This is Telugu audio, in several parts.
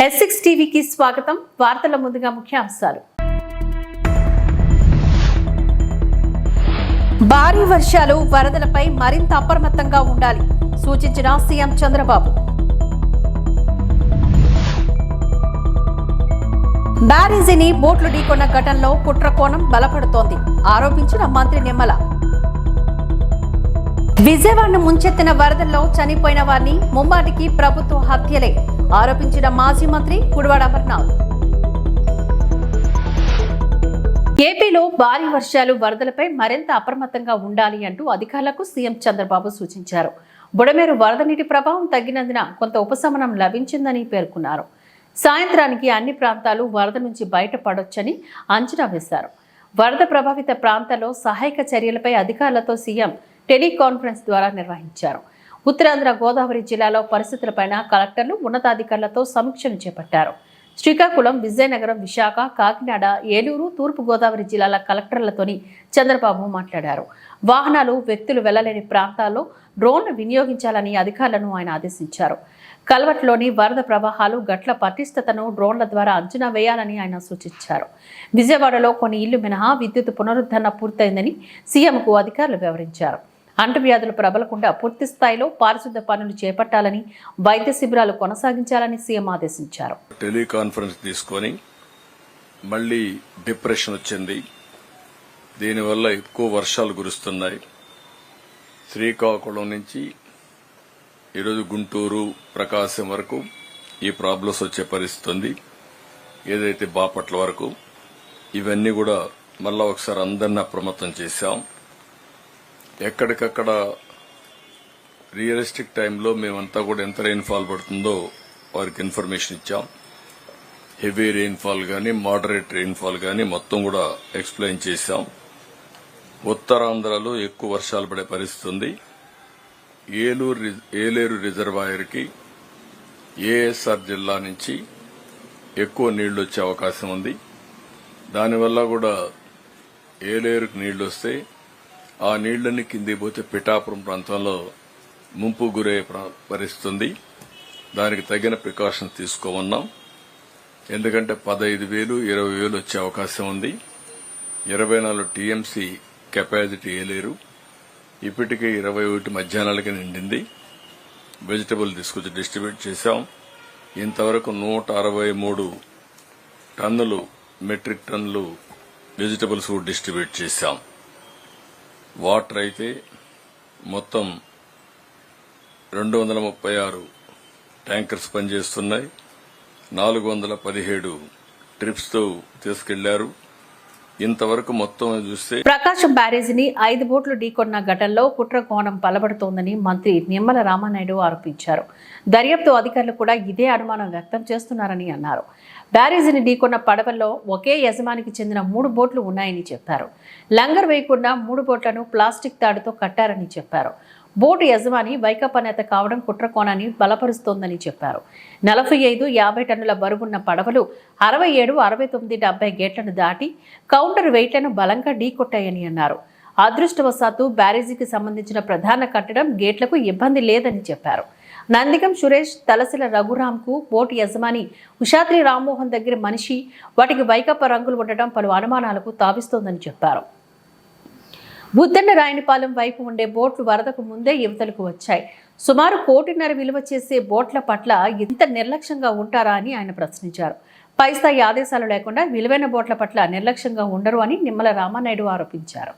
S6 టీవీకి స్వాగతం. వార్తల ముందుగా ముఖ్యాంశాలు. భారీ వర్షాలు, వరదలపై మరింత అప్రమత్తంగా ఉండాలి సూచించిన సీఎం చంద్రబాబు. బ్యారేజీని బోట్లు ఢీకొన్న ఘటనలో కుట్ర కోణం బలపడుతోంది ఆరోపించిన మంత్రి నిమ్మల. విజయవాడను ముంచెత్తిన వరదల్లో చనిపోయిన వారిని ముమ్మాటికి ప్రభుత్వ హత్యలే ఆరోపించిన మాజీ మంత్రి గుడివాడ అమర్నాథ్. ఏపీలో భారీ వర్షాలు, వరదలపై మరింత అప్రమత్తంగా ఉండాలి అంటూ అధికారులకు సీఎం చంద్రబాబు సూచించారు. బుడమేరు వరద నీటి ప్రభావం తగ్గినందున కొంత ఉపశమనం లభించిందని పేర్కొన్నారు. సాయంత్రానికి అన్ని ప్రాంతాలు వరద నుంచి బయటపడొచ్చని అంచనా వేశారు. వరద ప్రభావిత ప్రాంతాల్లో సహాయక చర్యలపై అధికారులతో సీఎం టెలికాన్ఫరెన్స్ ద్వారా నిర్వహించారు. ఉత్తరాంధ్ర గోదావరి జిల్లాలో పరిస్థితులపైన కలెక్టర్లు ఉన్నతాధికారులతో సమీక్షను చేపట్టారు. శ్రీకాకుళం, విజయనగరం, విశాఖ, కాకినాడ, ఏలూరు, తూర్పు గోదావరి జిల్లాల కలెక్టర్లతోని చంద్రబాబు మాట్లాడారు. వాహనాలు, వ్యక్తులు వెళ్లలేని ప్రాంతాల్లో డ్రోన్లు వినియోగించాలని అధికారులను ఆయన ఆదేశించారు. కల్వట్లోని వరద ప్రవాహాలు, గట్ల పటిష్టతను డ్రోన్ల ద్వారా అంచనా వేయాలని ఆయన సూచించారు. విజయవాడలో కొన్ని ఇళ్లు మినహా విద్యుత్ పునరుద్ధరణ పూర్తయిందని సీఎంకు అధికారులు వివరించారు. అంటువ్యాధులు ప్రబలకుండా పూర్తి స్థాయిలో పారిశుద్ధ పనులు చేపట్టాలని, వైద్య శిబిరాలు కొనసాగించాలని సీఎం ఆదేశించారు. టెలికాన్ఫరెన్స్ తీసుకొని మళ్లీ డిప్రెషన్ వచ్చింది. దీనివల్ల ఎక్కువ వర్షాలు కురుస్తున్నాయి. శ్రీకాకుళం నుంచి ఈరోజు గుంటూరు, ప్రకాశం వరకు ఈ ప్రాబ్లమ్స్ వచ్చే పరిస్థితి ఉంది. ఏదైతే బాపట్ల వరకు ఇవన్నీ కూడా మళ్ళా ఒకసారి అందరినీ అప్రమత్తం చేశాం. ఎక్కడికక్కడ రియలిస్టిక్ టైంలో మేమంతా కూడా ఎంత రెయిన్ఫాల్ పడుతుందో వారికి ఇన్ఫర్మేషన్ ఇచ్చాం. హెవీ రెయిన్ఫాల్ గానీ, మోడరేట్ రెయిన్ఫాల్ గానీ మొత్తం కూడా ఎక్స్ప్లెయిన్ చేశాం. ఉత్తరాంధ్రలో ఎక్కువ వర్షాలు పడే పరిస్థితి ఉంది. ఏలేరు రిజర్వాయర్కి ఏఎస్ఆర్ జిల్లా నుంచి ఎక్కువ నీళ్లు వచ్చే అవకాశం ఉంది. దానివల్ల కూడా ఏలేరుకు నీళ్లు వస్తే ఆ నీళ్లన్నీ కిందికి పోతే పిఠాపురం ప్రాంతంలో ముంపు గురయ్యే పరిస్థితి ఉంది. దానికి తగిన ప్రికాషన్స్ తీసుకోమన్నాం. ఎందుకంటే 15,000, 20,000 వచ్చే అవకాశం ఉంది. 24 టీఎంసీ కెపాసిటీ ఏలేరు. ఇప్పటికే 21 మధ్యాహ్నాలకి నిండింది. వెజిటబుల్ తీసుకొచ్చి డిస్ట్రిబ్యూట్ చేశాం. ఇంతవరకు 163 టన్నులు, మెట్రిక్ టన్నులు వెజిటబుల్స్ డిస్ట్రిబ్యూట్ చేశాం. వాటర్ అయితే మొత్తం 236 ట్యాంకర్స్ పనిచేస్తున్నాయి. 417 ట్రిప్స్ తో తీసుకెళ్లారు. ఇంతవరకు మొత్తం చూస్తే ప్రకాశం బ్యారేజీని 5 బోట్లు ఢీకొన్న ఘటనలో కుట్ర కోణం బలపడుతోందని మంత్రి నిమ్మల రామానాయుడు ఆరోపించారు. దర్యాప్తు అధికారులు కూడా ఇదే అనుమానం వ్యక్తం చేస్తున్నారని అన్నారు. బ్యారేజీని ఢీకొన్న పడవల్లో ఒకే యజమానికి చెందిన 3 బోట్లు ఉన్నాయని చెప్పారు. లంగర్ వేయకుండా 3 బోట్లను ప్లాస్టిక్ తాడుతో కట్టారని చెప్పారు. బోటు యజమాని వైకాపా నేత కావడం కుట్ర కోణాన్ని బలపరుస్తోందని చెప్పారు. 45, 50 టన్నుల బరువున్న పడవలు 67, 69, 70 గేట్లను దాటి కౌంటర్ వెయిట్లను బలంగా ఢీకొట్టాయని అన్నారు. అదృష్టవశాత్తు బ్యారేజీకి సంబంధించిన ప్రధాన కట్టడం, గేట్లకు ఇబ్బంది లేదని చెప్పారు. నందిగం సురేష్, తలసిల రఘురాంకు బోటు యజమాని ఉషాద్రి రామ్మోహన్ దగ్గర మనిషి, వాటికి వైకాపా రంగులు ఉండటం పలు అనుమానాలకు తావిస్తోందని చెప్పారు. బుద్ధన్న రాయనిపాలెం వైపు ఉండే బోట్లు వరదకు ముందే యువతలకు వచ్చాయి. సుమారు 1.5 కోటి విలువ చేసే బోట్ల పట్ల ఇంత నిర్లక్ష్యంగా ఉంటారా అని ఆయన ప్రశ్నించారు. పై స్థాయి ఆదేశాలు లేకుండా విలువైన బోట్ల పట్ల నిర్లక్ష్యంగా ఉండరు అని నిమ్మల రామానాయుడు ఆరోపించారు.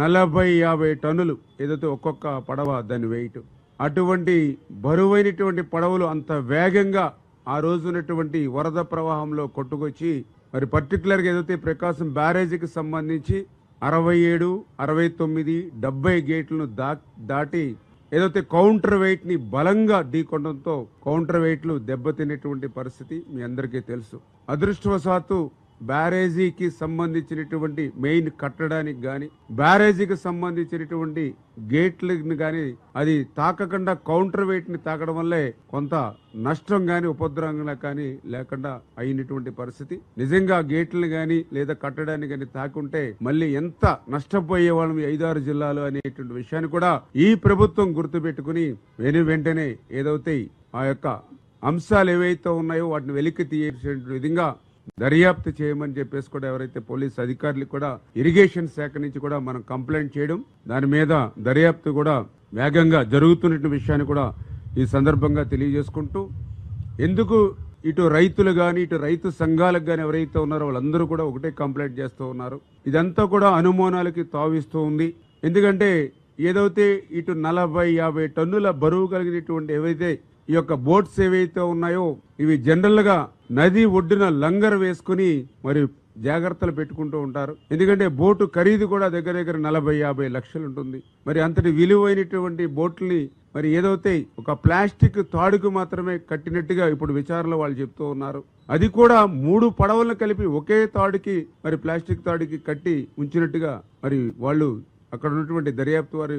40-50 టన్నులు ఏదైతే ఒక్కొక్క పడవ దాని వెయిట్, అటువంటి బరువైనటువంటి పడవలు అంత వేగంగా ఆ రోజు ఉన్నటువంటి వరద ప్రవాహంలో కొట్టుకొచ్చి మరి పర్టికులర్గా ఏదైతే ప్రకాశం బ్యారేజీకి సంబంధించి 67, 69, 70 గేట్లను దాటి ఏదైతే కౌంటర్ వెయిట్ ని బలంగా ఢీకొనడంతో కౌంటర్ వెయిట్లు దెబ్బతినేటువంటి పరిస్థితి మీ అందరికీ తెలుసు. అదృష్టవశాత్తు బ్యారేజీకి సంబంధించినటువంటి మెయిన్ కట్టడానికి గాని, బ్యారేజీకి సంబంధించినటువంటి గేట్లను గాని అది తాకకుండా కౌంటర్ వెయిట్ ని తాకడం వల్లే కొంత నష్టం గాని, ఉపద్రవం కానీ లేకుండా అయినటువంటి పరిస్థితి. నిజంగా గేట్లను గాని లేదా కట్టడాన్ని గాని తాకుంటే మళ్ళీ ఎంత నష్టపోయే వాళ్ళం 5-6 జిల్లాలు అనేటువంటి విషయాన్ని కూడా ఈ ప్రభుత్వం గుర్తుపెట్టుకుని వెంటనే ఏదైతే ఆ యొక్క అంశాలు ఏవైతే ఉన్నాయో వాటిని వెలికి తీసే విధంగా దర్యాప్తు చేయమని చెప్పేసి కూడా ఎవరైతే పోలీస్ అధికారులు కూడా ఇరిగేషన్ శాఖ నుంచి కూడా మనం కంప్లైంట్ చేయడం, దాని మీద దర్యాప్తు కూడా వేగంగా జరుగుతున్న విషయాన్ని కూడా ఈ సందర్భంగా తెలియజేసుకుంటూ, ఎందుకు ఇటు రైతులు కానీ ఇటు రైతు సంఘాలకు కానీ ఎవరైతే ఉన్నారో వాళ్ళందరూ కూడా ఒకటే కంప్లైంట్ చేస్తూ ఉన్నారు. ఇదంతా కూడా అనుమానాలకి తావిస్తూ ఉంది. ఎందుకంటే ఏదైతే ఇటు 40-50 టన్నుల బరువు కలిగినటువంటి ఏవైతే ఈ యొక్క బోట్స్ ఏవైతే ఉన్నాయో ఇవి జనరల్ గా నది ఒడ్డున లంగర్ వేసుకుని మరి జాగ్రత్తలు పెట్టుకుంటూ ఉంటారు. ఎందుకంటే బోటు ఖరీదు కూడా దగ్గర 40-50 లక్షలు ఉంటుంది. మరి అంతటి విలువైనటువంటి బోట్లని మరి ఏదైతే ఒక ప్లాస్టిక్ తాడుకు మాత్రమే కట్టినట్టుగా ఇప్పుడు విచారణలో వాళ్ళు చెప్తూ ఉన్నారు. అది కూడా 3 పడవలను కలిపి ఒకే తాడుకి మరి ప్లాస్టిక్ తాడుకి కట్టి ఉంచినట్టుగా మరి వాళ్ళు అక్కడ ఉన్నటువంటి దర్యాప్తు వారి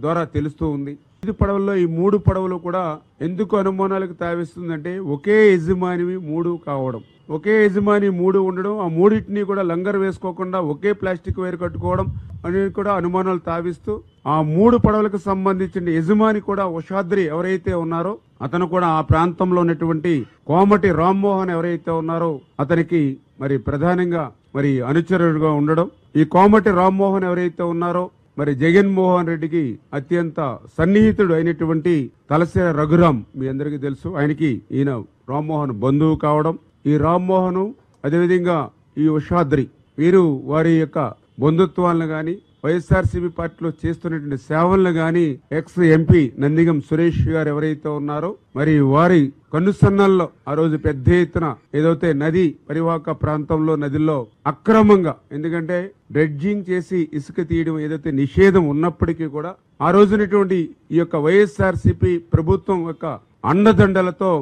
ద్వారా తెలుస్తూ ఉంది. 5 పడవల్లో ఈ 3 పడవలు కూడా ఎందుకు అనుమానాలకు తావిస్తుందంటే ఒకే యజమానివి 3 కావడం, ఒకే యజమాని 3 ఉండడం, ఆ 3టిని కూడా లంగర్ వేసుకోకుండా ఒకే ప్లాస్టిక్ వైర్ కట్టుకోవడం అనేది కూడా అనుమానాలు తావిస్తూ ఆ 3 పడవలకు సంబంధించిన యజమాని కూడా ఉషాద్రి ఎవరైతే ఉన్నారో అతను కూడా ఆ ప్రాంతంలో ఉన్నటువంటి కోమటి రామ్మోహన్ ఎవరైతే ఉన్నారో అతనికి మరి ప్రధానంగా మరి అనుచరుడుగా ఉండడం. ఈ కోమటి రామ్మోహన్ ఎవరైతే ఉన్నారో మరి జగన్మోహన్ రెడ్డికి అత్యంత సన్నిహితుడు అయినటువంటి తలసేర రఘురాం మీ అందరికీ తెలుసు. ఆయనకి ఈయన రామ్మోహన్ బంధువు కావడం, ఈ రామ్మోహన్ అదేవిధంగా ఈ ఉషాద్రి వీరు వారి యొక్క బంధుత్వాలను గాని వైఎస్ఆర్సీపీ పార్టీలో చేస్తున్నటువంటి సేవలను గాని ఎక్స్ ఎంపీ నందిగం సురేష్ గారు ఎవరైతే ఉన్నారో మరి వారి కనుసన్నల్లో ఆ రోజు పెద్ద ఎత్తున ఏదైతే నది పరివాహక ప్రాంతంలో నదిలో అక్రమంగా, ఎందుకంటే డ్రెడ్జింగ్ చేసి ఇసుక తీయడం ఏదైతే నిషేధం ఉన్నప్పటికీ కూడా ఆ రోజునటువంటి ఈ యొక్క వైఎస్ఆర్సీపీ ప్రభుత్వం యొక్క అండదండలతో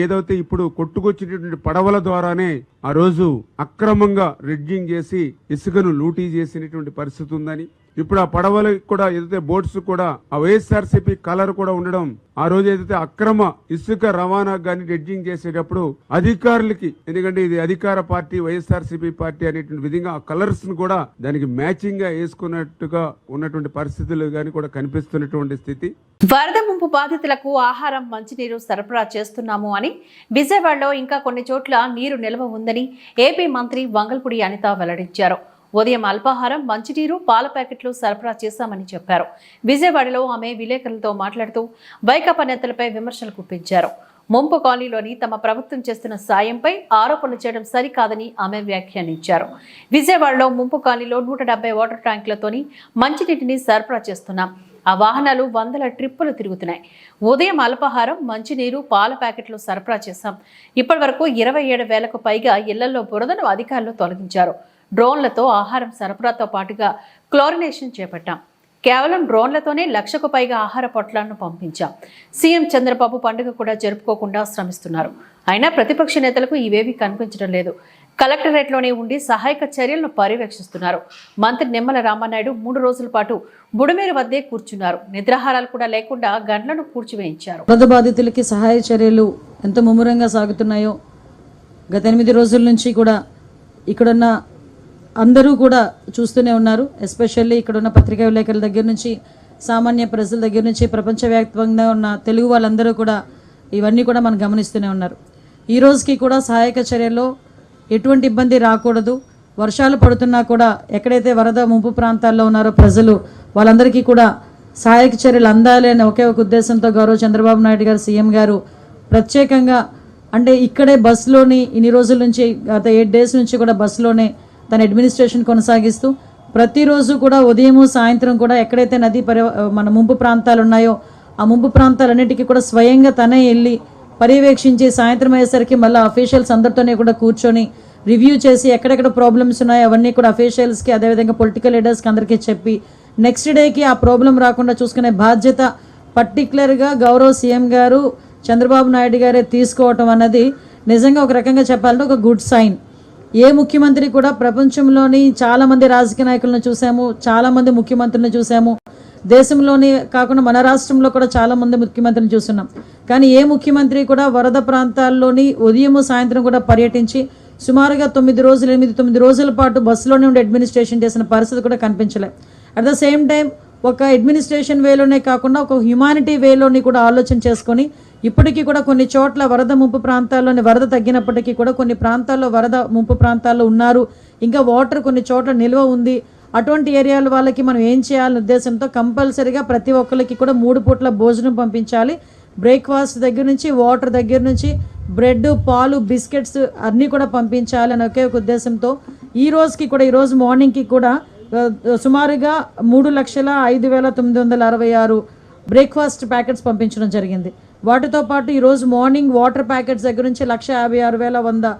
ఏదైతే ఇప్పుడు కొట్టుకొచ్చినటువంటి పడవల ద్వారానే ఆ రోజు అక్రమంగా రిడ్జింగ్ చేసి ఇసుకను లూటీ చేసినటువంటి పరిస్థితి ఉందని, ఇప్పుడు ఆ పడవలకు కూడా ఏదైతే బోట్స్ కూడా ఆ వైఎస్ఆర్సీపీ కలర్ కూడా ఉండడం, ఆ రోజు ఏదైతే అక్రమ ఇసుక రవాణా గాని రిడ్జింగ్ చేసేటప్పుడు అధికారులకి, ఎందుకంటే ఇది అధికార పార్టీ వైఎస్ఆర్సీపీ పార్టీ అనేటువంటి విధంగా ఆ కలర్స్ ను కూడా దానికి మ్యాచింగ్ గా వేసుకున్నట్టుగా ఉన్నటువంటి పరిస్థితులు గాని కూడా కనిపిస్తున్నటువంటి స్థితి. వరద ముంపు బాధితులకు ఆహారం, మంచినీరు సరఫరా చేస్తున్నాము అని, విజయవాడలో ఇంకా కొన్ని చోట్ల నీరు నిల్వ ఉందని ఏపీ మంత్రి వంగల్పూడి అనిత వెల్లడించారు. ఉదయం అల్పాహారం, మంచినీరు, పాల ప్యాకెట్లు సరఫరా చేశామని చెప్పారు. విజయవాడలో ఆమె విలేకరులతో మాట్లాడుతూ వైకాపా నేతలపై విమర్శలు గుప్పించారు. ముంపు కాలనీలోని తమ ప్రభుత్వం చేస్తున్న సాయంపై ఆరోపణలు చేయడం సరికాదని ఆమె వ్యాఖ్యానించారు. విజయవాడలో ముంపు కాలనీలో 170 వాటర్ ట్యాంకులతోని మంచినీటిని సరఫరా చేస్తున్నాం. ఆ వాహనాలు 100 ట్రిప్పులు తిరుగుతున్నాయి. ఉదయం అల్పాహారం, మంచినీరు, పాల ప్యాకెట్లు సరఫరా చేశాం. ఇప్పటి వరకు 27,000కు పైగా ఇళ్లలో బురదను అధికారులు తొలగించారు. డ్రోన్లతో ఆహారం సరఫరాతో పాటుగా క్లోరినేషన్ చేపట్టాం. కేవలం డ్రోన్లతోనే 1,00,000కు పైగా ఆహార పొట్లాలను పంపించాం. సీఎం చంద్రబాబు పండుగ కూడా జరుపుకోకుండా శ్రమిస్తున్నారు. అయినా ప్రతిపక్ష నేతలకు ఇవేవీ కనిపించడం లేదు. కలెక్టరేట్లోనే ఉండి సహాయక చర్యలను పర్యవేక్షిస్తున్నారు. మంత్రి నిమ్మల రామానాయుడు 3 రోజుల పాటు బుడమేరు వద్దే కూర్చున్నారు. నిద్రాహారాలు కూడా లేకుండా గంటలను కూర్చివేయించారు. వరద బాధితులకి సహాయ చర్యలు ఎంత ముమ్మరంగా సాగుతున్నాయో గత 8 రోజుల నుంచి కూడా ఇక్కడున్న అందరూ కూడా చూస్తూనే ఉన్నారు. ఎస్పెషల్లీ ఇక్కడున్న పత్రికా విలేకరుల దగ్గర నుంచి, సామాన్య ప్రజల దగ్గర నుంచి, ప్రపంచవ్యాప్తంగా ఉన్న తెలుగు వాళ్ళందరూ కూడా ఇవన్నీ కూడా మనం గమనిస్తూనే ఉన్నారు. ఈ రోజుకి కూడా సహాయక చర్యల్లో ఎటువంటి ఇబ్బంది రాకూడదు. వర్షాలు పడుతున్నా కూడా ఎక్కడైతే వరద ముంపు ప్రాంతాల్లో ఉన్నారో ప్రజలు వాళ్ళందరికీ కూడా సహాయక చర్యలు అందాలి అనే ఒకే ఒక ఉద్దేశంతో గౌరవ చంద్రబాబు నాయుడు గారు సీఎం గారు ప్రత్యేకంగా, అంటే ఇక్కడే బస్సులోని ఇన్ని రోజుల నుంచి గత 8 డేస్ నుంచి కూడా బస్సులోనే తన అడ్మినిస్ట్రేషన్ కొనసాగిస్తూ ప్రతిరోజు కూడా ఉదయం సాయంత్రం కూడా ఎక్కడైతే మన ముంపు ప్రాంతాలు ఉన్నాయో ఆ ముంపు ప్రాంతాలన్నిటికీ కూడా స్వయంగా తనే వెళ్ళి పర్యవేక్షించి సాయంత్రం అయ్యేసరికి మళ్ళీ అఫీషియల్స్ అందరితోనే కూడా కూర్చొని రివ్యూ చేసి ఎక్కడెక్కడ ప్రాబ్లమ్స్ ఉన్నాయో అవన్నీ కూడా అఫీషియల్స్కి, అదేవిధంగా పొలిటికల్ లీడర్స్కి అందరికీ చెప్పి నెక్స్ట్ డేకి ఆ ప్రాబ్లం రాకుండా చూసుకునే బాధ్యత పర్టికులర్గా గౌరవ సీఎం గారు చంద్రబాబు నాయుడు గారే తీసుకోవటం అన్నది నిజంగా ఒక రకంగా చెప్పాలంటే ఒక గుడ్ సైన్. ఏ ముఖ్యమంత్రి కూడా, ప్రపంచంలోని చాలామంది రాజకీయ నాయకులను చూసాము, చాలామంది ముఖ్యమంత్రులను చూసాము, దేశంలోని కాకుండా మన రాష్ట్రంలో కూడా చాలామంది ముఖ్యమంత్రిని చూస్తున్నాం. కానీ ఏ ముఖ్యమంత్రి కూడా వరద ప్రాంతాల్లోని ఉదయం సాయంత్రం కూడా పర్యటించి సుమారుగా 8 రోజుల పాటు బస్సులోనే ఉండి అడ్మినిస్ట్రేషన్ చేసిన పరిస్థితి కూడా కనిపించలేదు. అట్ ద సేమ్ టైం ఒక అడ్మినిస్ట్రేషన్ వేలోనే కాకుండా ఒక హ్యుమానిటీ వేలోని కూడా ఆలోచన చేసుకొని ఇప్పటికీ కూడా కొన్ని చోట్ల వరద ముంపు ప్రాంతాల్లోని వరద తగ్గినప్పటికీ కూడా కొన్ని ప్రాంతాల్లో వరద ముంపు ప్రాంతాల్లో ఉన్నారు, ఇంకా వాటర్ కొన్ని చోట్ల నిల్వ ఉంది. అటువంటి ఏరియాల వాళ్ళకి మనం ఏం చేయాలనే ఉద్దేశంతో కంపల్సరీగా ప్రతి ఒక్కరికి కూడా 3 పూట్ల భోజనం పంపించాలి. బ్రేక్ఫాస్ట్ దగ్గర నుంచి వాటర్ దగ్గర నుంచి బ్రెడ్, పాలు, బిస్కెట్స్ అన్నీ కూడా పంపించాలి అని ఒకే ఒక ఉద్దేశంతో ఈరోజు మార్నింగ్కి కూడా సుమారుగా 3,05,966 బ్రేక్ఫాస్ట్ ప్యాకెట్స్ పంపించడం జరిగింది. వాటితో పాటు ఈరోజు మార్నింగ్ వాటర్ ప్యాకెట్స్ దగ్గర నుంచి 1,56,100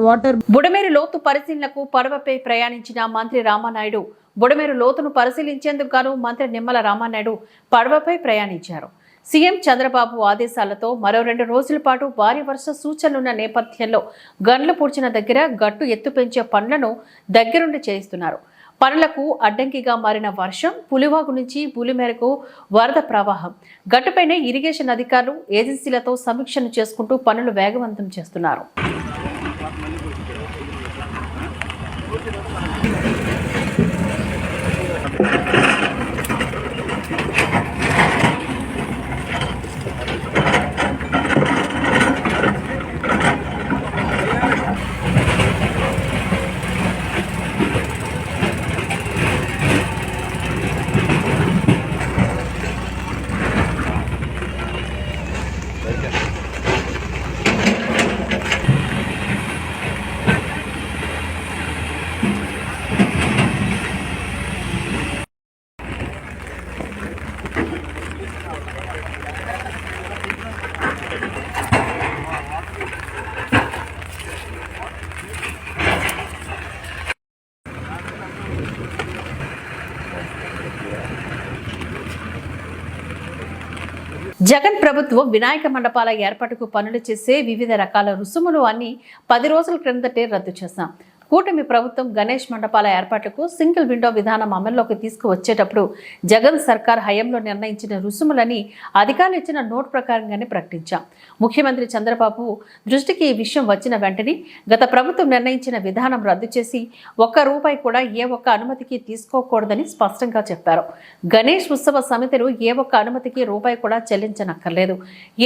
వాటర్. బుడమేరు లోతు పరిశీలనకు పడవపై ప్రయాణించిన మంత్రి రామానాయుడు బుడమేరు లోతును పరిశీలించేందుకు గాను మంత్రి నిమ్మల రామానాయుడు పడవపై ప్రయాణించారు. సీఎం చంద్రబాబు ఆదేశాలతో మరో 2 రోజుల పాటు భారీ వర్ష సూచనలున్న నేపథ్యంలో గండ్లు పూడ్చిన దగ్గర గట్టు ఎత్తు పెంచే పనులను దగ్గరుండి చేయిస్తున్నారు. పనులకు అడ్డంకిగా మారిన వర్షం, పులివాగు నుంచి పులిమేరకు వరద ప్రవాహం, గట్టుపైనే ఇరిగేషన్ అధికారులు ఏజెన్సీలతో సమీక్షను చేసుకుంటూ పనులు వేగవంతం చేస్తున్నారు. జగన్ ప్రభుత్వం వినాయక మండపాల ఏర్పాటుకు పనులు చేసే వివిధ రకాల రుసుములు అన్ని 10 రోజుల క్రిందటే రద్దు చేశాం. కూటమి ప్రభుత్వం గణేష్ మండపాల ఏర్పాటుకు సింగిల్ విండో విధానం అమల్లోకి తీసుకువచ్చేటప్పుడు జగన్ సర్కార్ హయాంలో నిర్ణయించిన రుసుములని అధికారులు ఇచ్చిన నోట్ ప్రకారంగానే ప్రకటించాం. ముఖ్యమంత్రి చంద్రబాబు దృష్టికి ఈ విషయం వచ్చిన వెంటనే గత ప్రభుత్వం నిర్ణయించిన విధానం రద్దు చేసి ₹1 కూడా ఏ ఒక్క అనుమతికి తీసుకోకూడదని స్పష్టంగా చెప్పారు. గణేష్ ఉత్సవ సమితులు ఏ ఒక్క అనుమతికి రూపాయి కూడా చెల్లించనక్కర్లేదు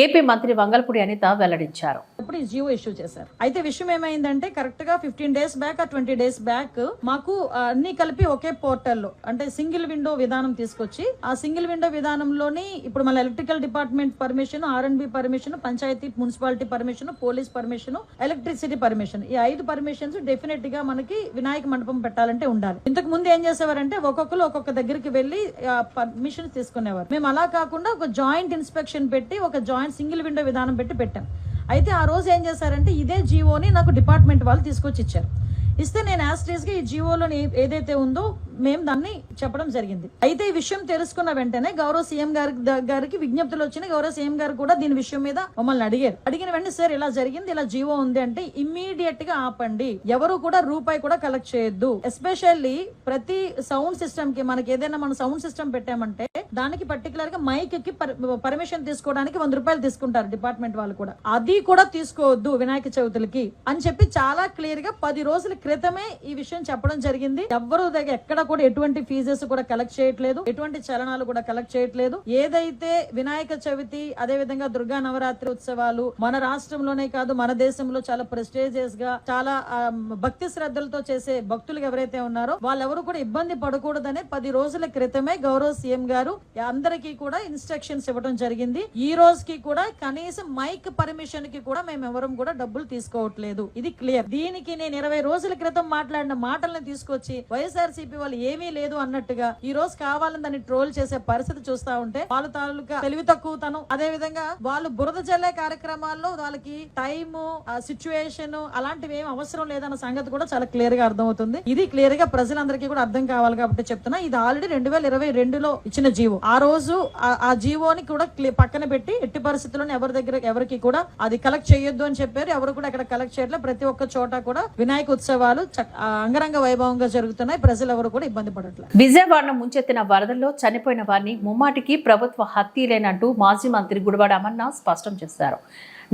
ఏపీ మంత్రి వంగల్పూడి అనిత వెల్లడించారు. జియో ఇష్యూ చేశారు. అయితే విషయం ఏమైందంటే కరెక్ట్ గా 15 డేస్ బ్యాక్ 20 డేస్ బ్యాక్ మాకు అన్ని కలిపి ఒకే పోర్టల్లో అంటే సింగిల్ విండో విధానం తీసుకొచ్చి ఆ సింగిల్ విండో విధానంలోని ఇప్పుడు మన electrical department permission, R&B permission, panchayat municipality permission, police permission, electricity permission, ఈ 5 పర్మిషన్స్ డెఫినెట్ గా మనకి వినాయక మండపం పెట్టాలంటే ఉండాలి. ఇంతకు ముందు ఏం చేసేవారంటే ఒక్కొక్కరు ఒక్కొక్క దగ్గరికి వెళ్లి పర్మిషన్ తీసుకునేవారు. మేము అలా కాకుండా ఒక జాయింట్ ఇన్స్పెక్షన్ పెట్టి ఒక జాయింట్ సింగిల్ విండో విధానం పెట్టాం. అయితే ఆ రోజు ఏం చేశారంటే ఇదే జీవోని నాకు డిపార్ట్మెంట్ వాళ్ళు తీసుకొచ్చి ఇచ్చారు. ఇస్తే నేను యాస్ట్రీస్ గా ఈ జీవోలో ఏదైతే ఉందో మేము దాన్ని చెప్పడం జరిగింది. అయితే ఈ విషయం తెలుసుకున్న వెంటనే గౌరవ సీఎం గారికి విజ్ఞప్తులు వచ్చినాయి. గౌరవ సీఎం గారు కూడా దీని విషయం మీద మమ్మల్ని అడిగిన వెంటనే సార్ ఇలా జరిగింది, ఇలా జీవో ఉంది అంటే ఇమ్మీడియట్ గా ఆపండి, ఎవరు కూడా రూపాయి కూడా కలెక్ట్ చేయొద్దు. ఎస్పెషల్లీ ప్రతి సౌండ్ సిస్టమ్ కి మనకి ఏదైనా మనం సౌండ్ సిస్టమ్ పెట్టామంటే దానికి పర్టికులర్ గా మైక్ కి పర్మిషన్ తీసుకోవడానికి ₹100 తీసుకుంటారు డిపార్ట్మెంట్ వాళ్ళు కూడా. అది కూడా తీసుకోవద్దు వినాయక చవితులకి అని చెప్పి చాలా క్లియర్ గా 10 రోజుల క్రితమే ఈ విషయం చెప్పడం జరిగింది. ఎవరు దగ్గర ఎక్కడ కూడా ఎటువంటి ఫీజెస్ కూడా కలెక్ట్ చేయట్లేదు, ఎటువంటి చలనాలు కూడా కలెక్ట్ చేయట్లేదు. ఏదైతే వినాయక చవితి అదే విధంగా దుర్గా నవరాత్రి ఉత్సవాలు మన రాష్ట్రంలోనే కాదు మన దేశంలో చాలా ప్రెస్టీజియస్ గా చాలా భక్తి శ్రద్ధలతో చేసే భక్తులు ఎవరైతే ఉన్నారో వాళ్ళెవరు కూడా ఇబ్బంది పడకూడదనే 10 రోజుల క్రితమే గౌరవ సీఎం గారు అందరికీ కూడా ఇన్స్ట్రక్షన్స్ ఇవ్వడం జరిగింది. ఈ రోజుకి కూడా కనీసం మైక్ పర్మిషన్ కి కూడా మేము ఎవరం కూడా డబ్బులు తీసుకోవట్లేదు. ఇది క్లియర్. దీనికి నేను 20 రోజుల క్రితం మాట్లాడిన మాటలను తీసుకొచ్చి వైఎస్ఆర్సీపీ వాళ్ళు ఏమీ లేదు అన్నట్టుగా ఈ రోజు కావాలని దాన్ని ట్రోల్ చేసే పరిస్థితి చూస్తా ఉంటే వాళ్ళ తాలూకా తెలివి తక్కువతనం, అదే విధంగా వాళ్ళు బురద జల్లే కార్యక్రమాల్లో వాళ్ళకి టైము, సిచ్యువేషన్ అలాంటివి ఏం అవసరం లేదన్న సంగతి కూడా చాలా క్లియర్ గా అర్థమవుతుంది. ఇది క్లియర్ గా ప్రజలందరికీ కూడా అర్థం కావాలి కాబట్టి చెప్తున్నా. ఇది ఆల్రెడీ 2022లో ఇచ్చిన జీవో. ఆ రోజు ఆ జీవోని కూడా పక్కన పెట్టి ఎట్టి పరిస్థితుల్లో ఎవరికి కూడా అది కలెక్ట్ చేయొద్దు అని చెప్పారు. ఎవరు కూడా ఎక్కడ కలెక్ట్ చేయట్లేదు. ప్రతి ఒక్క చోట కూడా వినాయక ఉత్సవాలు అంగరంగ వైభవంగా జరుగుతున్నాయి. ప్రజలు ఎవరు కూడా ఇబ్బంది పడట్లేదు. విజయవాడను ముంచెత్తిన వరదల్లో చనిపోయిన వారిని ముమ్మాటికి ప్రభుత్వ హత్యలేనంటూ మాజీ మంత్రి గుడివాడ అమర్నాథ్ స్పష్టం చేశారు.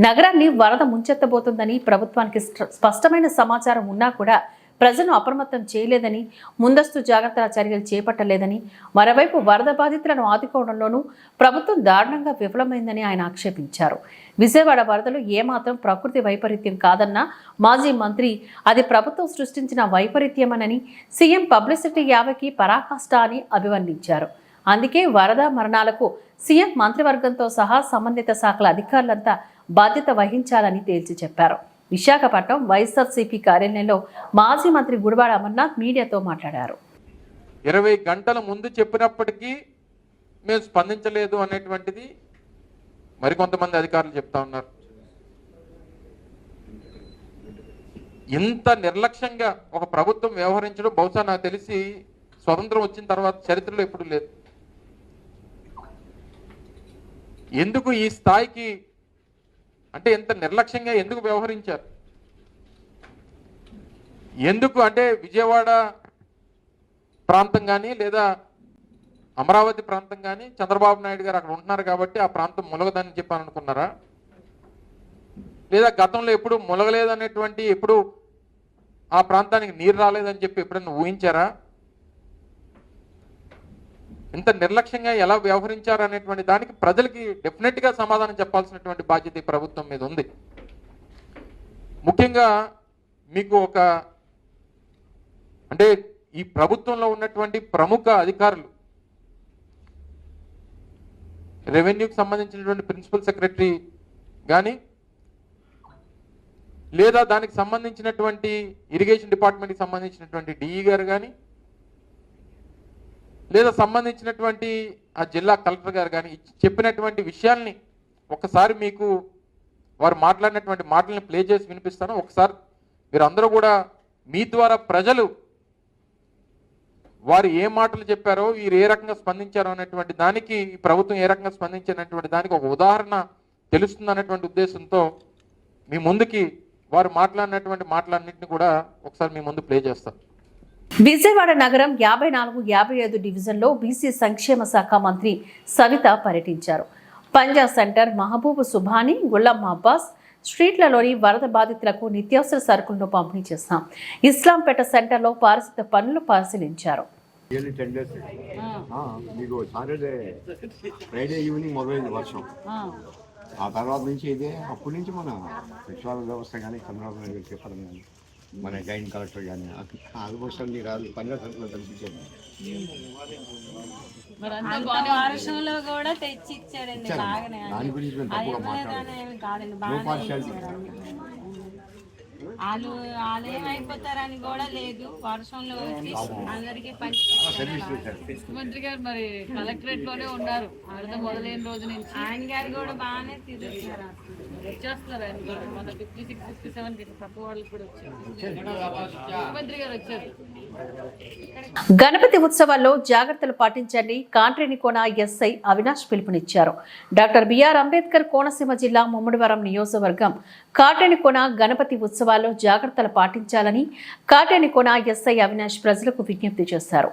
నగరాన్ని వరద ముంచెత్తబోతుందని ప్రభుత్వానికి స్పష్టమైన సమాచారం ఉన్నా కూడా ప్రజలను అప్రమత్తం చేయలేదని, ముందస్తు జాగ్రత్తల చర్యలు చేపట్టలేదని, మరోవైపు వరద బాధితులను ఆదుకోవడంలోనూ ప్రభుత్వం దారుణంగా విఫలమైందని ఆయన ఆక్షేపించారు. విజయవాడ వరదలు ఏమాత్రం ప్రకృతి వైపరీత్యం కాదన్న మాజీ మంత్రి అది ప్రభుత్వం సృష్టించిన వైపరీత్యమనని, సీఎం పబ్లిసిటీ యావకి పరాకాష్ట అని అభివర్ణించారు. అందుకే వరద మరణాలకు సీఎం మంత్రివర్గంతో సహా సంబంధిత శాఖల అధికారులంతా బాధ్యత వహించాలని తేల్చి చెప్పారు. విశాఖపట్నం వైఎస్ఆర్సీపీ కార్యాలయంలో మాజీ మంత్రి గుడివాడ అమర్నాథ్ మీడియాతో మాట్లాడారు. 20 గంటల ముందు చెప్పినప్పటికీ మేము స్పందించలేదు అనేటువంటిది మరికొంతమంది అధికారులు చెప్తా ఉన్నారు. ఇంత నిర్లక్ష్యంగా ఒక ప్రభుత్వం వ్యవహరించడం బహుశా నాకు తెలిసి స్వతంత్రం వచ్చిన తర్వాత చరిత్రలో ఎప్పుడు లేదు. ఎందుకు ఈ స్థాయికి అంటే ఎంత నిర్లక్ష్యంగా ఎందుకు వ్యవహరించారు? ఎందుకు అంటే విజయవాడ ప్రాంతం కానీ లేదా అమరావతి ప్రాంతం కానీ చంద్రబాబు నాయుడు గారు అక్కడ ఉంటున్నారు కాబట్టి ఆ ప్రాంతం ములగదని చెప్పాలనుకున్నారా? లేదా గతంలో ఎప్పుడు ములగలేదనేటువంటి ఎప్పుడు ఆ ప్రాంతానికి నీరు రాలేదని చెప్పి ఎప్పుడైనా ఊహించారా? ఇంత నిర్లక్ష్యంగా ఎలా వ్యవహరించారు అనేటువంటి దానికి ప్రజలకి డెఫినెట్గా సమాధానం చెప్పాల్సినటువంటి బాధ్యత ఈ ప్రభుత్వం మీద ఉంది. ముఖ్యంగా మీకు అంటే ఈ ప్రభుత్వంలో ఉన్నటువంటి ప్రముఖ అధికారులు, రెవెన్యూకి సంబంధించినటువంటి ప్రిన్సిపల్ సెక్రటరీ కానీ లేదా దానికి సంబంధించినటువంటి ఇరిగేషన్ డిపార్ట్మెంట్కి సంబంధించినటువంటి డిఈ గారు కానీ లేదా సంబంధించినటువంటి ఆ జిల్లా కలెక్టర్ గారు కానీ చెప్పినటువంటి విషయాల్ని ఒకసారి మీకు వారు మాట్లాడినటువంటి మాటల్ని ప్లే చేసి వినిపిస్తాను. ఒకసారి మీరు అందరూ కూడా మీ ద్వారా ప్రజలు వారు ఏ మాటలు చెప్పారో, వీరు ఏ రకంగా స్పందించారో అనేటువంటి దానికి, ఈ ప్రభుత్వం ఏ రకంగా స్పందించినటువంటి దానికి ఒక ఉదాహరణ తెలుస్తుంది అనేటువంటి ఉద్దేశంతో మీ ముందుకి వారు మాట్లాడినటువంటి మాటలన్నింటినీ కూడా ఒకసారి మీ ముందు ప్లే చేస్తాను. విజయవాడ నగరం 54, 55 డివిజన్లో బీసీ సంక్షేమ శాఖ మంత్రి సవిత పర్యటించారు. పంజా సెంటర్, మహబూబ్ సుభాని, గుల్లమ్మ అబ్బాస్ స్ట్రీట్లలోని వరద బాధితులకు నిత్యావసర సరుకులను పంపిణీ చేశాం. ఇస్లాంపేట సెంటర్లో పారిశుద్ధ పనులు పరిశీలించారు. ఫ్రైడే ఈవినింగ్ మొదలైంది వర్షం. ఆ తర్వాత నుంచి ఇదే అప్పటి నుంచి మన సచివాలయ వ్యవస్థ కానీ చంద్రబాబు నాయుడు గారు చెప్పడం కానీ మన జాయింట్ కలెక్టర్ కానీ ఆల్మోస్ట్ అన్ని రాదు పంజాబ్ సెంటర్లో కనిపించేది. వర్షంలో కూడా తెచ్చి ఇచ్చారండి. దాని గురించి మేము తప్పుగా మాట్లాడాలి. వాళ్ళు ఏమైపోతారని కూడా లేదు. వర్షంలో వచ్చి అందరికీ ముఖ్యమంత్రి గారు మరి కలెక్టరేట్ లోనే ఉన్నారు మొదలైన రోజు నుంచి. ఆయన గారు కూడా బాగానే తిరుగుతున్నారు. వచ్చేస్తున్నారు ఆయన కూడా. మన 56, 57 తక్కువ వాళ్ళు కూడా వచ్చారు. ముఖ్యమంత్రి గారు వచ్చారు. గణపతి ఉత్సవాల్లో జాగ్రత్తలు పాటించండి, కాంట్రేనికోన ఎస్ఐ అవినాష్ పిలుపునిచ్చారు. డాక్టర్ బిఆర్ అంబేద్కర్ కోనసీమ జిల్లా ముమ్మడివరం నియోజకవర్గం కాట్రేనికోన గణపతి ఉత్సవాల్లో జాగ్రత్తలు పాటించాలని కాట్రేనికోన ఎస్ఐ అవినాష్ ప్రజలకు విజ్ఞప్తి చేశారు.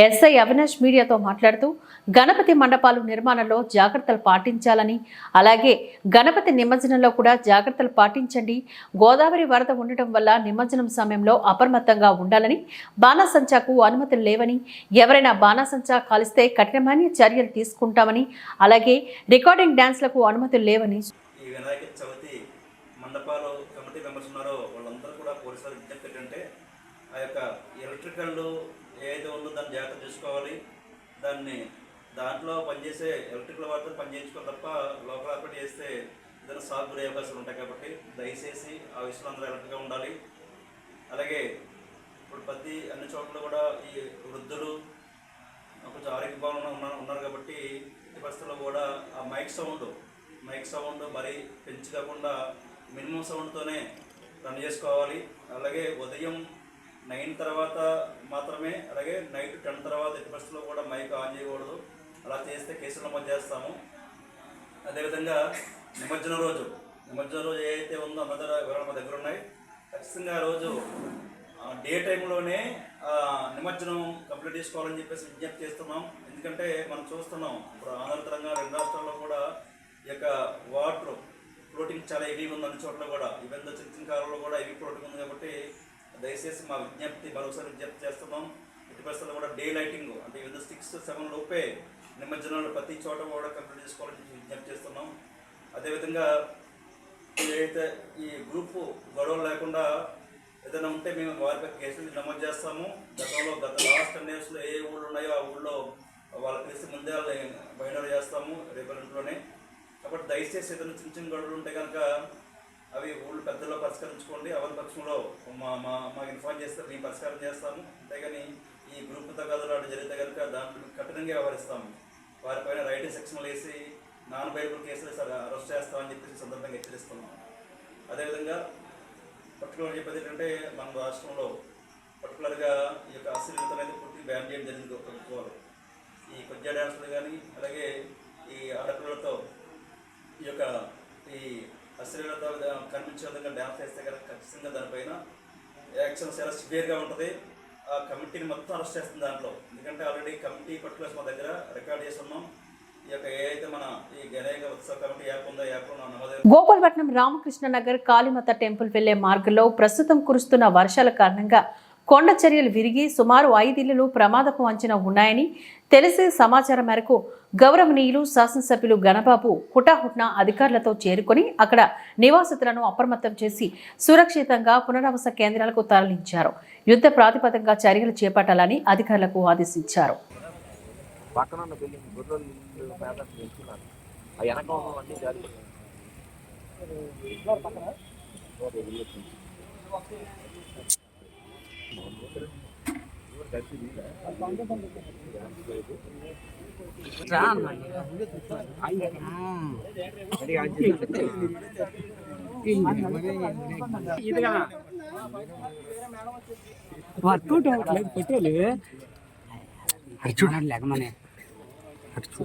ఎస్ఐ అవినాష్ మీడియాతో మాట్లాడుతూ గణపతి మండపాలు నిర్మాణంలో జాగ్రత్తలు పాటించాలని, అలాగే గణపతి నిమజ్జనంలో కూడా జాగ్రత్తలు పాటించండి. గోదావరి వరద ఉండటం వల్ల నిమజ్జనం సమయంలో అప్రమత్తంగా ఉండాలని, బాణాసంచాకు అనుమతులు లేవని, ఎవరైనా బాణాసంచా కాలిస్తే కఠినమైన చర్యలు తీసుకుంటామని, అలాగే రికార్డింగ్ డాన్స్లకు అనుమతులు లేవని. ఈ వినాయక చవితి మండపాలు కమిటీ మెంబర్స్ ఉన్నారో వాళ్ళందరూ కూడా పోలీసులు విజ్ఞప్తి ఏంటంటే ఆ యొక్క ఎలక్ట్రికల్ ఏదైతే ఉందో దాన్ని జాగ్రత్త చూసుకోవాలి. దాంట్లో పనిచేసే ఎలక్ట్రికల్ వాటితో పనిచేయించుకోవాలి తప్ప లోకల్ ఆపరేట్ చేస్తే ఏదైనా షాక్ గురే అవకాశాలు ఉంటాయి. కాబట్టి దయచేసి ఆ విషయంలో అందరూ అలర్ట్గా ఉండాలి. అలాగే ఇప్పుడు అన్ని చోట్ల కూడా ఈ వృద్ధులు కొంచెం ఆరోగ్య భావన ఉన్నారు కాబట్టి ఈ పరిస్థితుల్లో కూడా ఆ మైక్ సౌండ్ మరీ పెంచి కాకుండా మినిమం సౌండ్తోనే రన్ చేసుకోవాలి. అలాగే ఉదయం 9 తర్వాత మాత్రమే, అలాగే నైట్ 10 తర్వాత ఈ పరిస్థితుల్లో కూడా మైక్ ఆన్ చేయకూడదు. అలా చేస్తే కేసులు నమోదు చేస్తాము. అదేవిధంగా నిమజ్జనం రోజు ఏదైతే ఉందో అందరూ వివరాలు మా దగ్గర ఉన్నాయి. ఖచ్చితంగా ఆ రోజు డే టైంలోనే నిమజ్జనం కంప్లీట్ చేసుకోవాలని చెప్పేసి విజ్ఞప్తి చేస్తున్నాం. ఎందుకంటే మనం చూస్తున్నాం ఇప్పుడు ఆంధ్ర తెలంగాణ 2 రాష్ట్రాల్లో కూడా ఈ యొక్క వాటర్ ఫ్లోటింగ్ చాలా హెవీగా ఉంది. అన్ని చోట్ల కూడా ఈవెన్ చిన్న కాలంలో కూడా హెవీ ఫ్లోటింగ్ ఉంది. కాబట్టి దయచేసి మా విజ్ఞప్తి మరొకసారి విజ్ఞప్తి చేస్తున్నాం. ఇటు పరిస్థితుల్లో కూడా డే లైటింగ్ అంటే 6-7 లోపే నిమజ్జనాలు ప్రతి చోట కూడా కంప్లీట్ చేసుకోవాలని విజ్ఞప్తి చేస్తున్నాం. అదేవిధంగా ఏదైతే ఈ గ్రూపు గొడవలు లేకుండా ఏదైనా ఉంటే మేము వారిపై కేసులు నమోదు చేస్తాము. గత లాస్ట్ 10 yearsలో ఏ ఊళ్ళు ఉన్నాయో ఆ ఊళ్ళో వాళ్ళకి తెలిసి ముందే వాళ్ళని బయట చేస్తాము రేపటిలోనే. కాబట్టి దయచేసి ఏదైనా చిన్న చిన్న గొడవలు ఉంటే కనుక అవి ఊళ్ళు పెద్దలో పరిష్కరించుకోండి. అవరి పక్షంలో మాకు ఇన్ఫార్మ్ చేస్తే మేము పరిష్కారం చేస్తాము. అంతేగాని ఈ గ్రూప్ తగాదులు అటు జరిగితే కనుక దాంట్లో కఠినంగా వ్యవహరిస్తాము. వారిపైన రైటింగ్ సెక్షన్లు వేసి నాన్ బైబుల్ కేసులు అరెస్ట్ చేస్తామని చెప్పేసి సందర్భంగా హెచ్చరిస్తున్నాం. అదేవిధంగా పర్టికులర్ చెప్పేది ఏంటంటే మన రాష్ట్రంలో పర్టికులర్గా ఈ యొక్క అశ్లీలత అనేది పూర్తి బ్యాన్ చేయడం జరిగింది ప్రభుత్వాలు. ఈ కొద్దిగా డ్యాన్సులు కానీ అలాగే ఈ ఆడపిల్లలతో ఈ అశ్లీలత కనిపించే విధంగా డ్యాన్స్ చేస్తే కనుక ఖచ్చితంగా దానిపైన యాక్షన్ చాలా సివియర్గా ఉంటుంది. ఆ కమిటీని మొత్తం అరెస్ట్ చేస్తుంది దాంట్లో. ఎందుకంటే ఆల్రెడీ కమిటీ పర్టికులర్స్ మా దగ్గర రికార్డ్ చేసి ఉన్నాం. ఈ యొక్క ఏదైతే మన ఈ గణేక ఉత్సవ కమిటీ యాప్ ఉందో యాప్లో నమోదు. గోపాలపట్నం రామకృష్ణ నగర్ కాళీమాత టెంపుల్ వెళ్లే మార్గంలో ప్రస్తుతం కురుస్తున్న వర్షాల కారణంగా కొండ చర్యలు విరిగి సుమారు 5 ఇళ్లు ప్రమాదపు అంచనా ఉన్నాయని తెలిసే సమాచారం మేరకు గౌరవనీయులు శాసనసభ్యులు గణబాబు హుటాహుట్న అధికారులతో చేరుకొని అక్కడ నివాసితులను అప్రమత్తం చేసి సురక్షితంగా పునరావాస కేంద్రాలకు తరలించారు. యుద్ధ ప్రాతిపదికగా చర్యలు చేపట్టాలని అధికారులకు ఆదేశించారు. వర్కౌట్ అవ్వట్లేదు పెట్టాలి అది చూడండి లేకమనే అటు చూ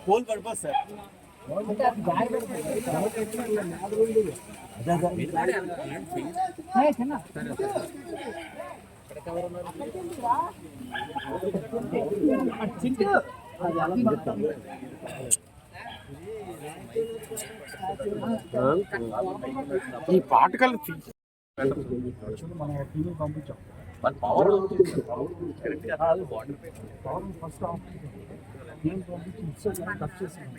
కోల్ పర్పస్ సార్ ఈ పాటకల్ మనం టీవీ పంపించాం పవర్ ఫస్ట్ నేను పంపించి ఇన్స్టా కట్ చేసాను.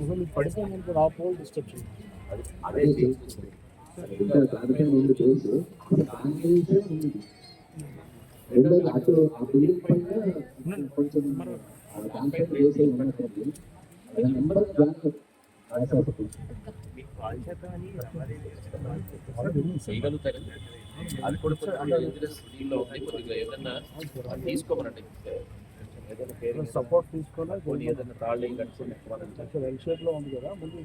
ఒకళ్ళు పడిపోయినందుకు ఆ పోల్ డిస్టర్బ్ చేయండి. అటు ఆ బిల్డింగ్ పైన కొంచెం దానిపైన వేసే ఉన్నట్టు నెంబర్ చేయగలుగుతారు. అది కూడా దీనిలో కొద్దిగా ఏదన్నా తీసుకోమనండి. సపోర్ట్ తీసుకోవాలి. కొన్ని ఏదైనా తాళ్ళు కట్టుకుని ఎల్ షేప్ లో ఉంది కదా ముందు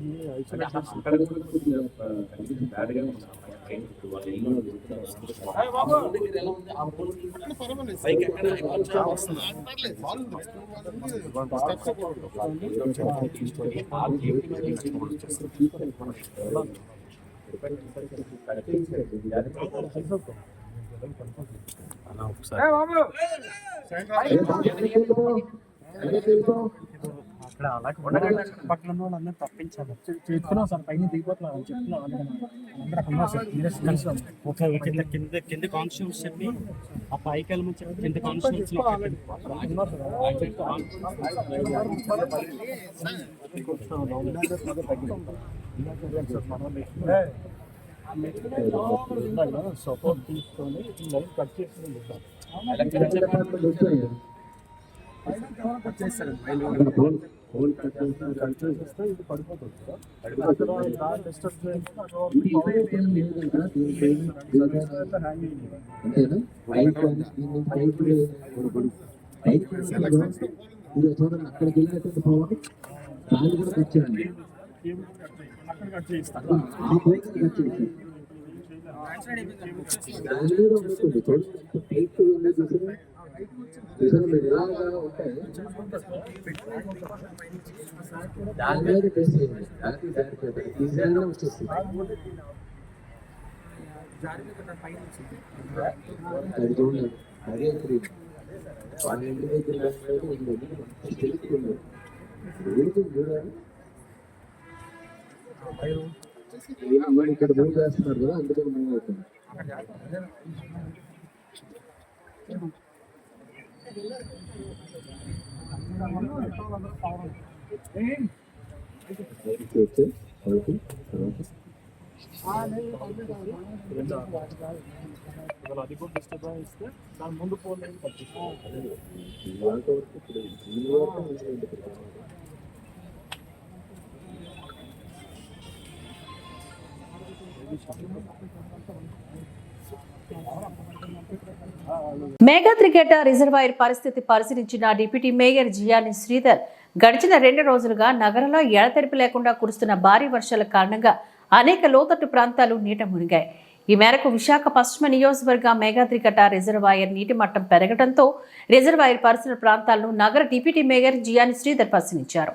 అక్కడ అలా పక్కన వాళ్ళందరూ తప్పించాలి. చెప్తున్నాం సార్ పైన దిగిపోతున్నాం అని చెప్తున్నాం. అందరూ అక్కడ ఉన్నారు సార్. ఒక కింద కాన్స్టిట్యూన్స్ చెప్పి ఆ పైకి వెళ్ళమని చెప్పి కింద కాన్స్టిట్యూన్స్ సపోర్ట్ తీసుకొని లైన్ కట్ చేస్తుంది సార్. ఇది పడిపోతుంది అక్కడికి వెళ్ళినటువంటి పవర్ దాన్ని కూడా కట్ చేయాలి. కట్ చేయిస్తాను దాని మీద టెస్ట్ చేయండి. ఈజీగా వచ్చేస్తుంది. అది చూడండి అదే వాళ్ళ ఇంటి దగ్గర ఇక్కడ మూవ్ చేస్తున్నారు కదా, అందుకని మూవ్ అవుతుంది. అది కూడా డిస్టర్బ్ ఇస్తే దాని ముందు పోలేదు. మేఘా త్రిగేట రిజర్వాయర్ పరిస్థితి పరిశీలించిన డిప్యూటీ మేయర్ జియాని శ్రీధర్ గడిచిన 2 రోజులుగా నగరంలో ఎడతెరిపి లేకుండా కురుస్తున్న భారీ వర్షాల కారణంగా అనేక లోతట్టు ప్రాంతాలు నీట మునిగాయి. ఈ మేరకు విశాఖ పశ్చిమ నియోజకవర్గ మేఘా త్రిగేట రిజర్వాయర్ నీటి మట్టం పెరగడంతో రిజర్వాయర్ పరిసర ప్రాంతాలను నగర డిప్యూటీ మేయర్ జియాని శ్రీధర్ పరిశీలించారు.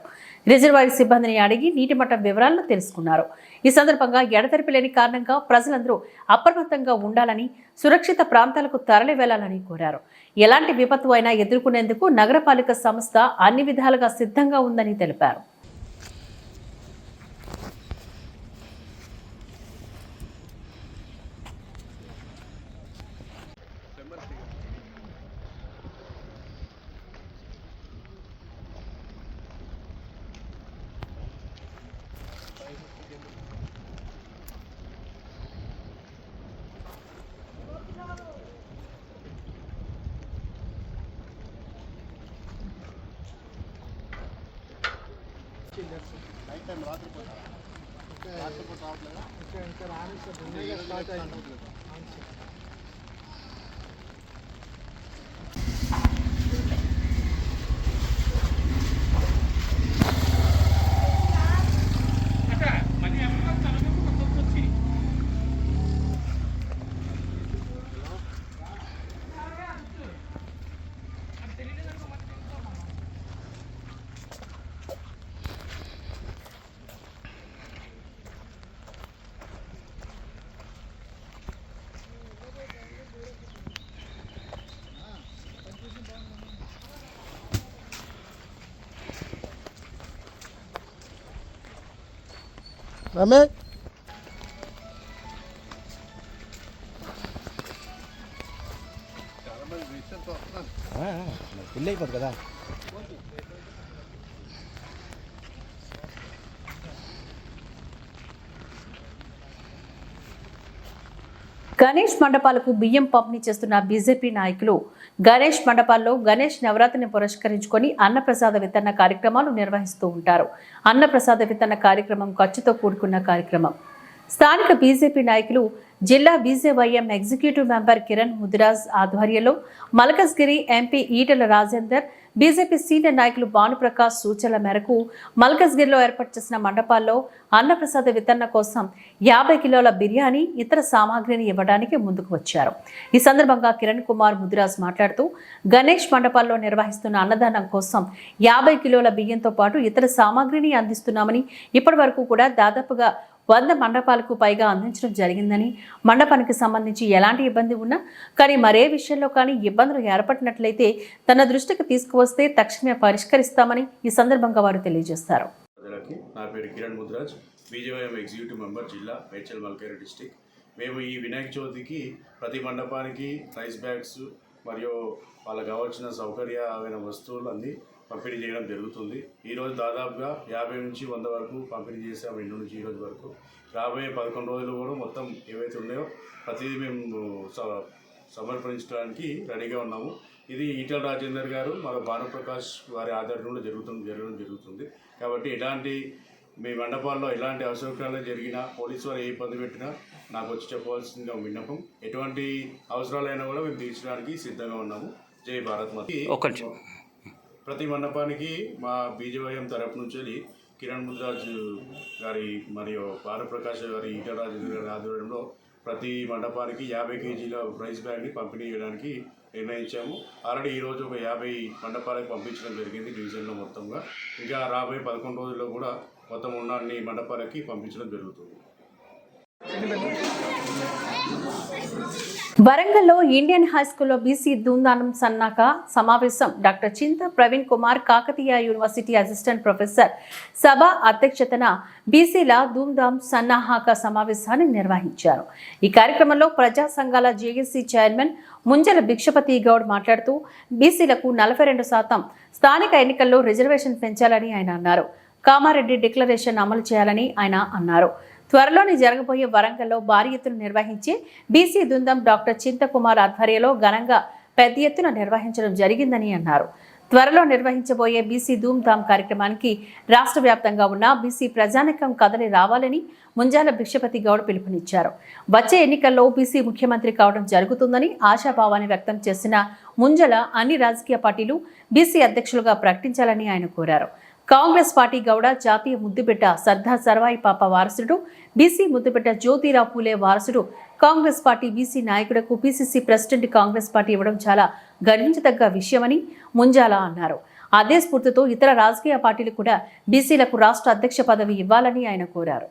రిజర్వాయర్ సిబ్బందిని అడిగి నీటి మట్టం వివరాలను తెలుసుకున్నారు. ఈ సందర్భంగా ఎడతెరిపి లేని కారణంగా ప్రజలందరూ అప్రమత్తంగా ఉండాలని, సురక్షిత ప్రాంతాలకు తరలి వెళ్లాలని కోరారు. ఎలాంటి విపత్తు అయినా ఎదుర్కొనేందుకు నగరపాలిక సంస్థ అన్ని విధాలుగా సిద్ధంగా ఉందని తెలిపారు. రమేష్ పెళ్ళి అయిపోతుంది కదా. గణేష్ మండపాలకు బియ్యం పంపిణీ చేస్తున్న బీజేపీ నాయకులు గణేష్ మండపాల్లో గణేష్ నవరాత్రిని పురస్కరించుకొని అన్నప్రసాద వితరణ కార్యక్రమాలు నిర్వహిస్తూ ఉంటారు. అన్నప్రసాద వితరణ కార్యక్రమం ఖర్చుతో కూడుకున్న కార్యక్రమం. స్థానిక బీజేపీ నాయకులు జిల్లా BJYM executive member Kiran Mudiraj ఆధ్వర్యంలో Malkajgiri MP Etela Rajender, BJP senior నాయకులు భానుప్రకాష్ సూచనల మేరకు మల్కజ్గిరిలో ఏర్పాటు చేసిన మండపాల్లో అన్నప్రసాద వితరణ కోసం 50 కిలోల బిర్యానీ, ఇతర సామాగ్రిని ఇవ్వడానికి ముందుకు వచ్చారు. ఈ సందర్భంగా కిరణ్ కుమార్ ముదిరాజ్ మాట్లాడుతూ గణేష్ మండపాల్లో నిర్వహిస్తున్న అన్నదానం కోసం 50 కిలోల బియ్యంతో పాటు ఇతర సామాగ్రిని అందిస్తున్నామని, ఇప్పటి వరకు కూడా దాదాపుగా 100 మండపాలకు పైగా అందించడం జరిగిందని, మండపానికి సంబంధించి ఎలాంటి ఇబ్బంది ఉన్నా కానీ మరే విషయంలో కానీ ఇబ్బందులు ఏర్పడినట్లయితే తన దృష్టికి తీసుకువస్తే తక్షణమే పరిష్కరిస్తామని ఈ సందర్భంగా వారు తెలియజేస్తారు. నా పేరు Kiran Mudiraj, BJYM executive member, జిల్లా మేడ్చల్ మల్కాజిగిరి డిస్టిక్. మేము ఈ వినాయక చవితికి ప్రతి మండపానికి రైస్ బ్యాగ్స్ మరియు వాళ్ళకి కావాల్సిన సౌకర్యమైన వస్తువులు అన్నీ పంపిణీ చేయడం జరుగుతుంది. ఈరోజు దాదాపుగా 50 నుంచి 100 వరకు పంపిణీ చేసాము. ఇంటి నుంచి ఈరోజు వరకు రాబోయే 11 రోజులు కూడా మొత్తం ఏవైతే ఉన్నాయో ప్రతిదీ మేము సమర్పించడానికి రెడీగా ఉన్నాము. ఇది ఈటెల రాజేందర్ గారు మన భానుప్రకాష్ వారి ఆధ్వర్యంలో జరగడం జరుగుతుంది. కాబట్టి ఎలాంటి మీ మండపాల్లో ఎలాంటి అసౌకర్యాలు జరిగినా, పోలీసు వారు ఏ ఇబ్బంది పెట్టినా నాకు వచ్చి చెప్పవలసిందిగా విన్నపం. ఎటువంటి అవసరాలైనా కూడా మేము తీర్చడానికి సిద్ధంగా ఉన్నాము. జై భారత్ మాత. ప్రతి మండపానికి మా బీజేవైఎం తరపు నుంచి కిరణ్ ముద్రాజ్ గారి మరియు భానుప్రకాష్ గారి ఈటెల రాజేందర్ గారి ఆధ్వర్యంలో ప్రతి మండపానికి 50 కేజీల రైస్ బ్యాగ్ని పంపిణీ చేయడానికి నిర్ణయించాము. ఆల్రెడీ ఈరోజు ఒక 50 మండపాలకు పంపించడం జరిగింది డివిజన్లో మొత్తంగా. ఇంకా రాబోయే 11 రోజుల్లో కూడా మొత్తం ఉన్న అన్ని మండపాలకి పంపించడం జరుగుతుంది. వరంగల్లో ఇండియన్ హై స్కూల్లో బీసీ ధూమ్ధానం సన్నాహక సమావేశం డాక్టర్ చింత Praveen Kumar Kakatiya university assistant professor సభ అధ్యక్షతన బీసీల ధూమ్ధాం సన్నాహక సమావేశాన్ని నిర్వహించారు. ఈ కార్యక్రమంలో ప్రజా సంఘాల జేఏసీ చైర్మన్ ముంజల భిక్షపతి గౌడ్ మాట్లాడుతూ బీసీలకు 42% స్థానిక ఎన్నికల్లో రిజర్వేషన్ పెంచాలని ఆయన అన్నారు. కామారెడ్డి డిక్లరేషన్ అమలు చేయాలని ఆయన అన్నారు. త్వరలోనే జరగబోయే వరంగల్లో భారీ ఎత్తున నిర్వహించే బీసీ ధూమ్ధాం డాక్టర్ చింతకుమార్ ఆధ్వర్యంలో ఘనంగా పెద్ద ఎత్తున నిర్వహించడం జరిగిందని అన్నారు. త్వరలో నిర్వహించబోయే బీసీ ధూమ్ధాం కార్యక్రమానికి రాష్ట్ర వ్యాప్తంగా ఉన్న బీసీ ప్రజానికం కదలి రావాలని ముంజాల భిక్షపతి గౌడ్ పిలుపునిచ్చారు. వచ్చే ఎన్నికల్లో బీసీ ముఖ్యమంత్రి కావడం జరుగుతుందని ఆశాభావాన్ని వ్యక్తం చేసిన ముంజల అన్ని రాజకీయ పార్టీలు బీసీ అధ్యక్షులుగా ప్రకటించాలని ఆయన కోరారు. కాంగ్రెస్ పార్టీ గౌడ జాతీయ ముద్దుబిడ్డ సర్దార్ సర్వాయి పాప వారసుడు, బీసీ ముద్దుబిడ్డ జ్యోతిరావు పూలే వారసుడు, కాంగ్రెస్ పార్టీ బీసీ నాయకులకు పీసీసీ ప్రెసిడెంట్ కాంగ్రెస్ పార్టీ ఇవ్వడం చాలా గర్వించదగ్గ విషయమని ముంజాల అన్నారు. అదే స్ఫూర్తితో ఇతర రాజకీయ పార్టీలు కూడా బీసీలకు రాష్ట్ర అధ్యక్ష పదవి ఇవ్వాలని ఆయన కోరారు.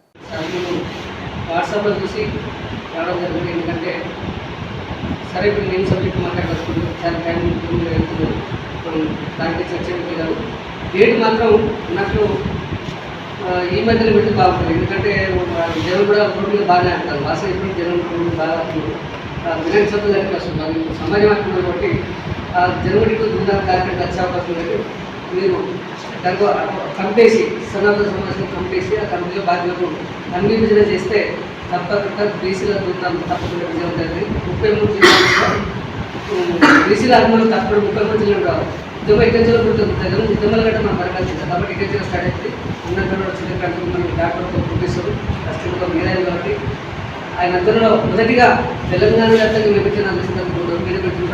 డేట్ మాత్రం నాకు ఈ మధ్యలో పెడితే బాగుంటుంది. ఎందుకంటే జనం కూడా రోడ్లు బాగానే ఆడతారు. వాసన ఇప్పుడు జనం రోడ్లు బాగా వినాయక చవితి దగ్గరికి వస్తుంది. సమాజం అంటున్నారు కాబట్టి ఆ జనవరికి ధూమ్ధాం కార్యక్రమం వచ్చే అవకాశం లేదు. మీరు దానికి కంపేసి సనాతన సమాజం కంపేసి ఆ కమిటీలో బాధ్యతలు అన్ని విజయం చేస్తే తప్పకుండా బీసీల ధూమ్ధాం తప్పకుండా విజయం జరిగింది. 33 జిల్లాల్లో బీసీల అభిమానులు తప్పకుండా 33 జిల్లాలు రావాలి. ఇటెంచలో పుట్టింది నిజమలగడ్డ మన పరిపాలించారు కాబట్టి ఇటెంచలో స్టార్ట్ అవుతుంది. ఉన్నతంలో చిన్నకంటే మన డాక్టర్తో ప్రొఫెసర్ కష్టంతో మీరైన కాబట్టి ఆయన అందరిలో మొదటిగా తెలంగాణ వ్యాప్తంగా విభజన అందిస్తున్నారు. మీరు పెట్టిన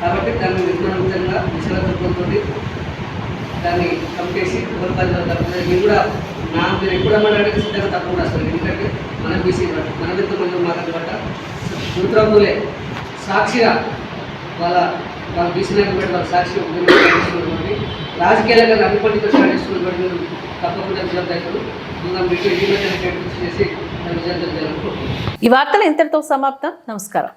కాబట్టి దాన్ని నిర్మాణంగా విషయాలతో దాన్ని కంపేసి మీరు కూడా మీరు ఎప్పుడు అమ్మడానికి సిద్ధంగా తప్పకుండా వస్తారు. ఎందుకంటే మన బీసీ మన దగ్గర మంది మాట్లాడబట్ట జ్యోతిరావులే సాక్షిగా వాళ్ళ బీసీ నాయకులు వాళ్ళ సాక్షిగా రాజకీయాలుగా అన్ని పండితులు స్టార్ట్ చేసుకుని తప్పకుండా విజయం దగ్గర చేసి విజయం జరగాలనుకుంటున్నాను. ఈ వార్తలు ఇంతటితో సమాప్తం. నమస్కారం.